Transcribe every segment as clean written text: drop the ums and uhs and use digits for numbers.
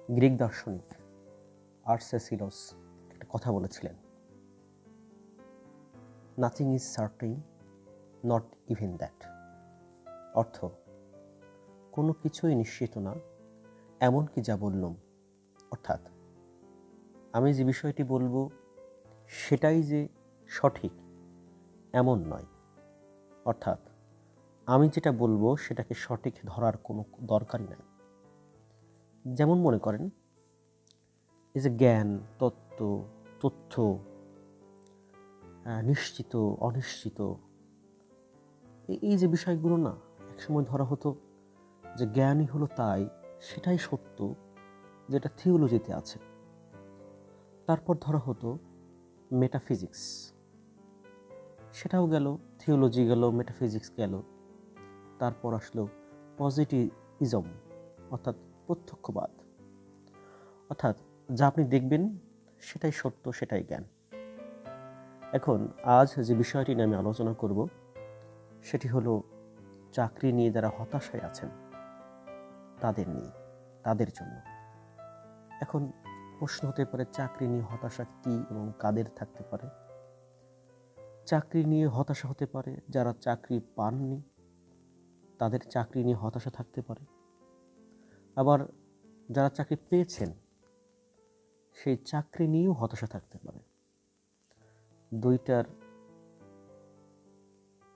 Greek দার্শনিক আর্সেসিলস একটা কথা বলেছিলেন, nothing is certain, not even that. অর্থ, কোনো কিছুই নিশ্চিত না, এমনকি যা বললাম। অর্থাৎ আমি যে বিষয়টি বলবো সেটাই যে সঠিক এমন নয়। অর্থাৎ আমি যেটা বলবো সেটাকে সঠিক ধরার কোনো দরকারই নাই। যেমন মনে করেন, এই যে জ্ঞান, তথ্য, নিশ্চিত, অনিশ্চিত, এই যে বিষয়গুলো না, একসময় ধরা হতো যে জ্ঞানই হলো তাই, সেটাই সত্য যেটা থিওলজিতে আছে। তারপর ধরা হতো মেটাফিজিক্স, সেটাও গেল, থিওলজি গেল, মেটাফিজিক্স গেল। তারপর আসলো পজিটিভিজম, অর্থাৎ প্রত্যক্ষবাদ। অর্থাৎ যা আপনি দেখবেন সেটাই সত্য, সেটাই জ্ঞান। এখন আজ যে বিষয়টি নিয়ে আমি আলোচনা করব সেটি হলো চাকরি নিয়ে যারা হতাশায় আছেন তাদের নিয়ে, তাদের জন্য। এখন প্রশ্ন হতে পারে, চাকরি নিয়ে হতাশা কি এবং কাদের থাকতে পারে? চাকরি নিয়ে হতাশা হতে পারে যারা চাকরি পাননি, তাদের চাকরি নিয়ে হতাশা থাকতে পারে। আবার যারা চাকরি পেয়েছেন সেই চাকরি নিয়েও হতাশা থাকতে পারে। দুইটার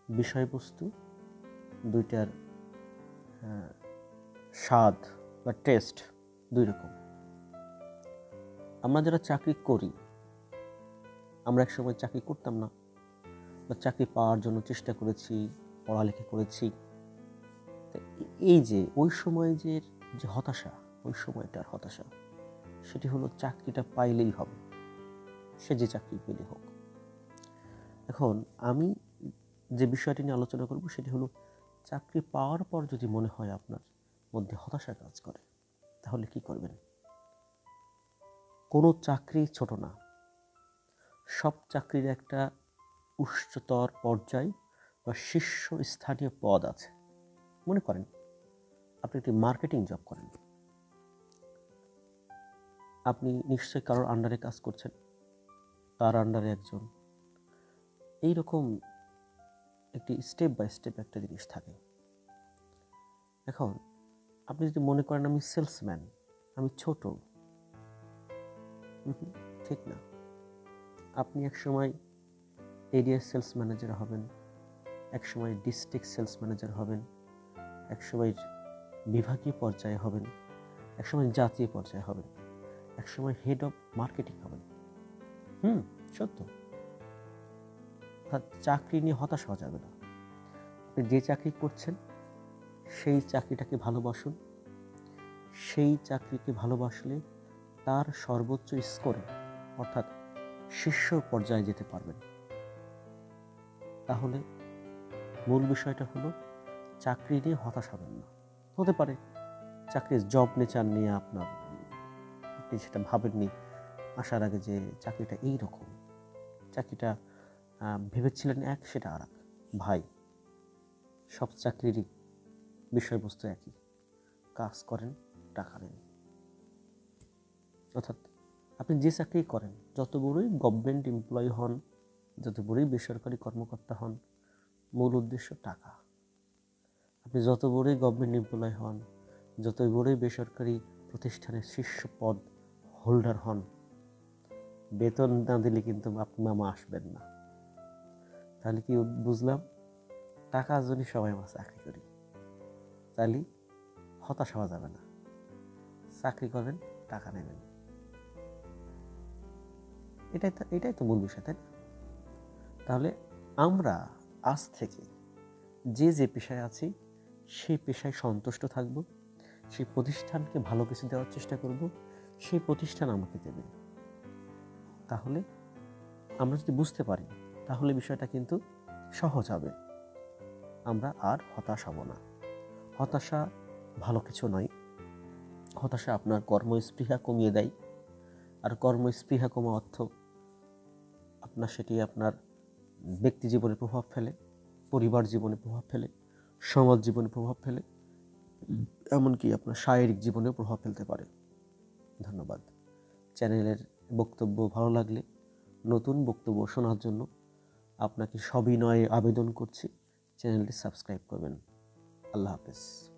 বিষয়বস্তু, দুইটার স্বাদ বা টেস্ট দুই রকম। আমরা যারা চাকরি করি, আমরা এক সময় চাকরি করতাম না, বা চাকরি পাওয়ার জন্য চেষ্টা করেছি, পড়ালেখা করেছি। এই যে ওই সময় যে হতাশা, ওই সময়টার হতাশা, সেটি হলো চাকরিটা পাইলেই হবে, সে যে চাকরি পেলে হোক। এখন আমি যে বিষয়টি নিয়ে আলোচনা করব সেটি হলো, চাকরি পাওয়ার পর যদি মনে হয় আপনার মধ্যে হতাশা কাজ করে, তাহলে কি করবেন? কোনো চাকরি ছোট না, সব চাকরির একটা উচ্চতর পর্যায় বা শীর্ষস্থানীয় পদ আছে। মনে করেন আপনি একটি মার্কেটিং জব করেন, আপনি নিশ্চয়ই কারোর আন্ডারে কাজ করছেন, তার আন্ডারে একজন, এইরকম একটি স্টেপ বাই স্টেপ একটা জিনিস থাকে। এখন আপনি যদি মনে করেন আমি সেলসম্যান, আমি ছোট, ঠিক না। আপনি এক সময় এরিয়া সেলস ম্যানেজার হবেন, এক সময় ডিস্ট্রিক্ট সেলস ম্যানেজার হবেন, এক সময় বিভাগীয় পর্যায়ে হবেন, এক সময় জাতীয় পর্যায়ে হবেন, এক সময় হেড অফ মার্কেটিং হবেন। সত্য। চাকরি নিয়ে হতাশ হওয়া যাবে না। আপনি যে চাকরি করছেন সেই চাকরিটাকে ভালোবাসুন। সেই চাকরিকে ভালোবাসলে তার সর্বোচ্চ স্কোরে, অর্থাৎ শীর্ষ পর্যায়ে যেতে পারবেন। তাহলে মূল বিষয়টা হলো, চাকরি নিয়ে হতাশ হবেন না। হতে পারে চাকরির জব নেচার নিয়ে আপনি সেটা ভাবেননি আসার আগে যে চাকরিটা এইরকম, চাকরিটা ভেবেছিলেন এক, সেটা আর এক। ভাই, সব চাকরিরই বিষয়বস্তু একই, কাজ করেন, টাকা নেন। অর্থাৎ আপনি যে চাকরি করেন, যত বড়ই গভর্নমেন্ট এমপ্লয়ি হন, যত বড়ই বেসরকারি কর্মকর্তা হন, মূল উদ্দেশ্য টাকা। আপনি যত বড়ই গভর্নমেন্ট এমপ্লয়ি হন, যত বড়ই বেসরকারি প্রতিষ্ঠানের শীর্ষ পদ হোল্ডার হন, বেতন না দিলে কিন্তু আপনি মামা আসবেন না। তাহলে কি বুঝলাম? টাকার জন্য সবাই আমরা চাকরি করি, তাহলে হতাশ হওয়া যাবে না। চাকরি করবেন, টাকা নেবেন, এটাই তো মূল বিষয়, তাই না? তাহলে আমরা আজ থেকে যে পেশায় আছি সেই পেশায় সন্তুষ্ট থাকব, সেই প্রতিষ্ঠানকে ভালো কিছু দেওয়ার চেষ্টা করব, সেই প্রতিষ্ঠান আমাকে দেবে। তাহলে আমরা যদি বুঝতে পারি, তাহলে বিষয়টা কিন্তু সহজ হবে। আমরা আর হতাশ হব না। হতাশা ভালো কিছু নয়। হতাশা আপনার কর্মস্পৃহা কমিয়ে দেয়, আর কর্মস্পৃহা কমা অর্থ সেটি আপনার ব্যক্তি জীবনে প্রভাব ফেলে, পরিবার জীবনে প্রভাব ফেলে, সমাজ জীবনে প্রভাব ফেলে, এমনকি আপনার শারীরিক জীবনেও প্রভাব ফেলতে পারে। ধন্যবাদ। চ্যানেলের বক্তব্য ভালো লাগলে নতুন বক্তব্য শোনার জন্য আপনাকে সবিনয়ে আবেদন করছি চ্যানেলটি সাবস্ক্রাইব করবেন। আল্লাহ হাফেজ।